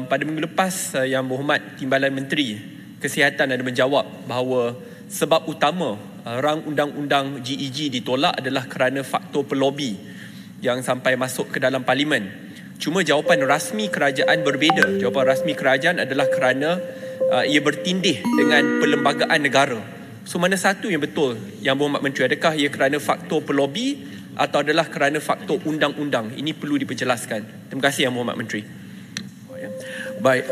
pada minggu lepas Yang Berhormat Timbalan Menteri Kesihatan ada menjawab bahawa sebab utama rang undang-undang GEG ditolak adalah kerana faktor pelobi yang sampai masuk ke dalam parlimen. Cuma jawapan rasmi kerajaan berbeza. Jawapan rasmi kerajaan adalah kerana ia bertindih dengan perlembagaan negara. So mana satu yang betul, Yang Berhormat Menteri? Adakah ia kerana faktor pelobi atau adalah kerana faktor undang-undang? Ini perlu diperjelaskan. Terima kasih Yang Berhormat Menteri. Baik,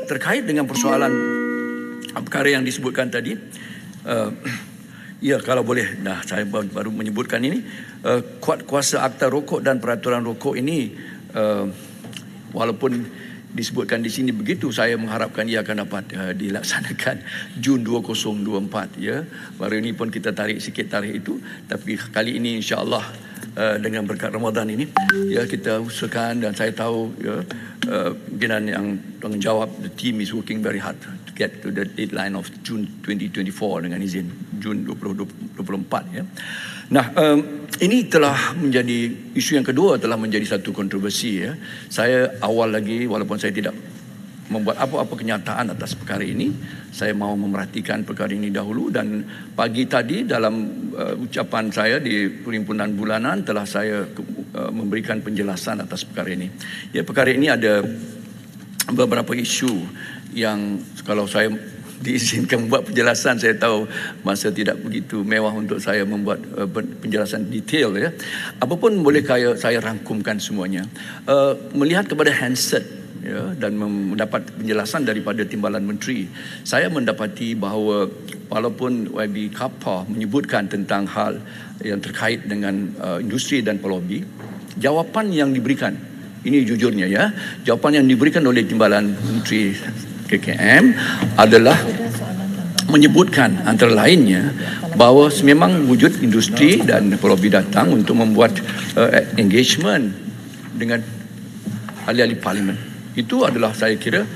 terkait dengan persoalan perkara yang disebutkan tadi, ya kalau boleh, saya baru menyebutkan ini, kuat kuasa Akta Rokok dan Peraturan Rokok ini, walaupun disebutkan di sini begitu, saya mengharapkan ia akan dapat dilaksanakan Jun 2024. Ya, baru ini pun kita tarik sikit tarikh itu, tapi kali ini insya-Allah dengan berkat Ramadan ini, ya kita usahakan, dan saya tahu ya pimpinan yang tanggungjawab, the team is working very hard to get to the deadline of June 2024 dengan izin Jun 2024. Ya. Nah, ini telah menjadi isu yang kedua, telah menjadi satu kontroversi. Ya. Saya awal lagi, walaupun saya tidak membuat apa-apa kenyataan atas perkara ini, saya mahu memerhatikan perkara ini dahulu, dan pagi tadi dalam ucapan saya di perhimpunan bulanan telah saya memberikan penjelasan atas perkara ini. Ya, perkara ini ada beberapa isu yang kalau saya diizinkan membuat penjelasan, saya tahu masa tidak begitu mewah untuk saya membuat penjelasan detail. Ya, apapun boleh saya rangkumkan semuanya. Melihat kepada handset, ya, dan mendapat penjelasan daripada Timbalan Menteri, saya mendapati bahawa walaupun YB Kapar menyebutkan tentang hal yang terkait dengan industri dan pelobi, jawapan yang diberikan, ini jujurnya ya, jawapan yang diberikan oleh Timbalan Menteri KKM adalah menyebutkan antara lainnya bahawa memang wujud industri dan pelobi datang untuk membuat engagement dengan ahli-ahli parlimen. Itu adalah, saya kira,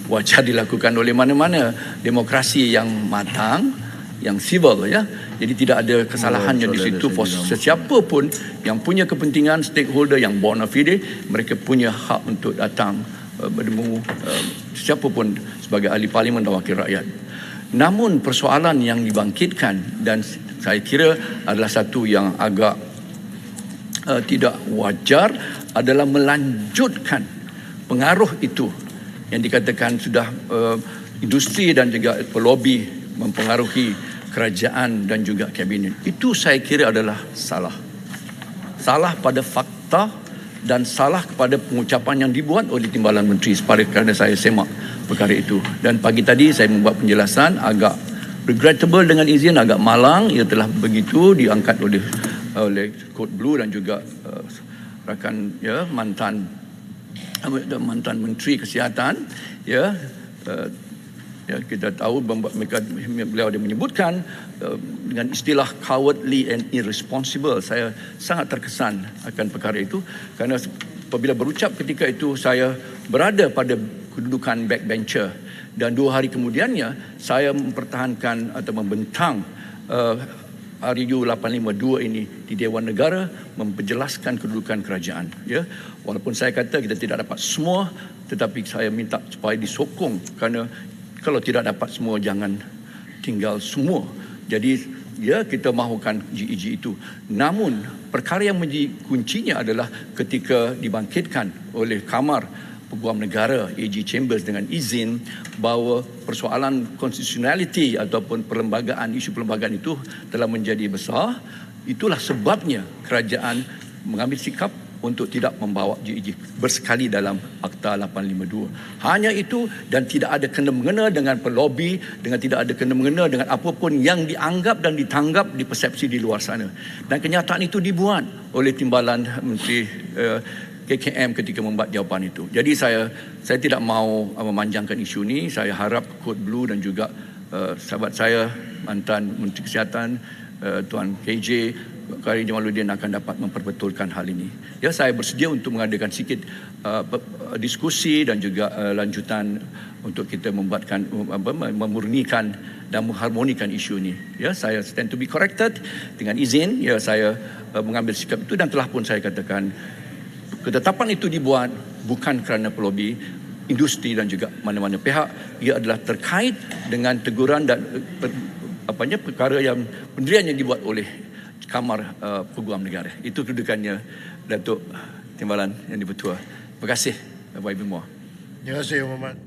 wajar dilakukan oleh mana-mana demokrasi yang matang, yang civil, ya. Jadi tidak ada kesalahannya di situ. Sesiapa pun yang punya kepentingan, stakeholder yang bona fide, mereka punya hak untuk datang bertemu siapa pun sebagai ahli parlimen dan wakil rakyat. Namun persoalan yang dibangkitkan, dan saya kira adalah satu yang agak tidak wajar, adalah melanjutkan pengaruh itu yang dikatakan sudah industri dan juga pelobi mempengaruhi kerajaan dan juga kabinet. Itu saya kira adalah salah. Salah pada fakta dan salah kepada pengucapan yang dibuat oleh Timbalan Menteri, kerana saya semak perkara itu. Dan pagi tadi saya membuat penjelasan agak regrettable, dengan izin agak malang, ia telah begitu diangkat oleh Code Blue dan juga rakan ya mantan Menteri Kesihatan, ya. Ya, kita tahu beliau ada menyebutkan dengan istilah cowardly and irresponsible. Saya sangat terkesan akan perkara itu, kerana apabila berucap ketika itu saya berada pada kedudukan backbencher, dan 2 hari kemudiannya saya mempertahankan atau membentang RU 852 ini di Dewan Negara, memperjelaskan kedudukan kerajaan. Ya, walaupun saya kata kita tidak dapat semua, tetapi saya minta supaya disokong, kerana kalau tidak dapat semua, jangan tinggal semua. Jadi ya, kita mahukan GEG itu. Namun perkara yang menjadi kuncinya adalah ketika dibangkitkan oleh Kamar Peguam Negara AG Chambers dengan izin bahawa persoalan constitutionality ataupun isu perlembagaan itu telah menjadi besar. Itulah sebabnya kerajaan mengambil sikap untuk tidak membawa GEG bersekali dalam Akta 852. Hanya itu, dan tidak ada kena-mengena dengan pelobi, dengan tidak ada kena-mengena dengan apapun yang dianggap dan ditanggap di persepsi di luar sana. Dan kenyataan itu dibuat oleh Timbalan Menteri KKM ketika membuat jawapan itu. Jadi saya tidak mahu memanjangkan isu ini. Saya harap Code Blue dan juga sahabat saya, mantan Menteri Kesihatan, Tuan KJ Kari Jamaluddin akan dapat memperbetulkan hal ini. Ya, saya bersedia untuk mengadakan sikit diskusi dan juga lanjutan untuk kita memurnikan dan mengharmonikan isu ini. Ya, saya stand to be corrected dengan izin. Ya, saya mengambil sikap itu, dan telah pun saya katakan ketetapan itu dibuat bukan kerana pelobi industri dan juga mana-mana pihak. Ia adalah terkait dengan teguran dan perkara yang pendirian yang dibuat oleh Kamar Peguam Negara. Itu kedudukannya Datuk Timbalan Yang di-Pertua. Terima kasih Bapak Ibu semua. Terima kasih Muhammad.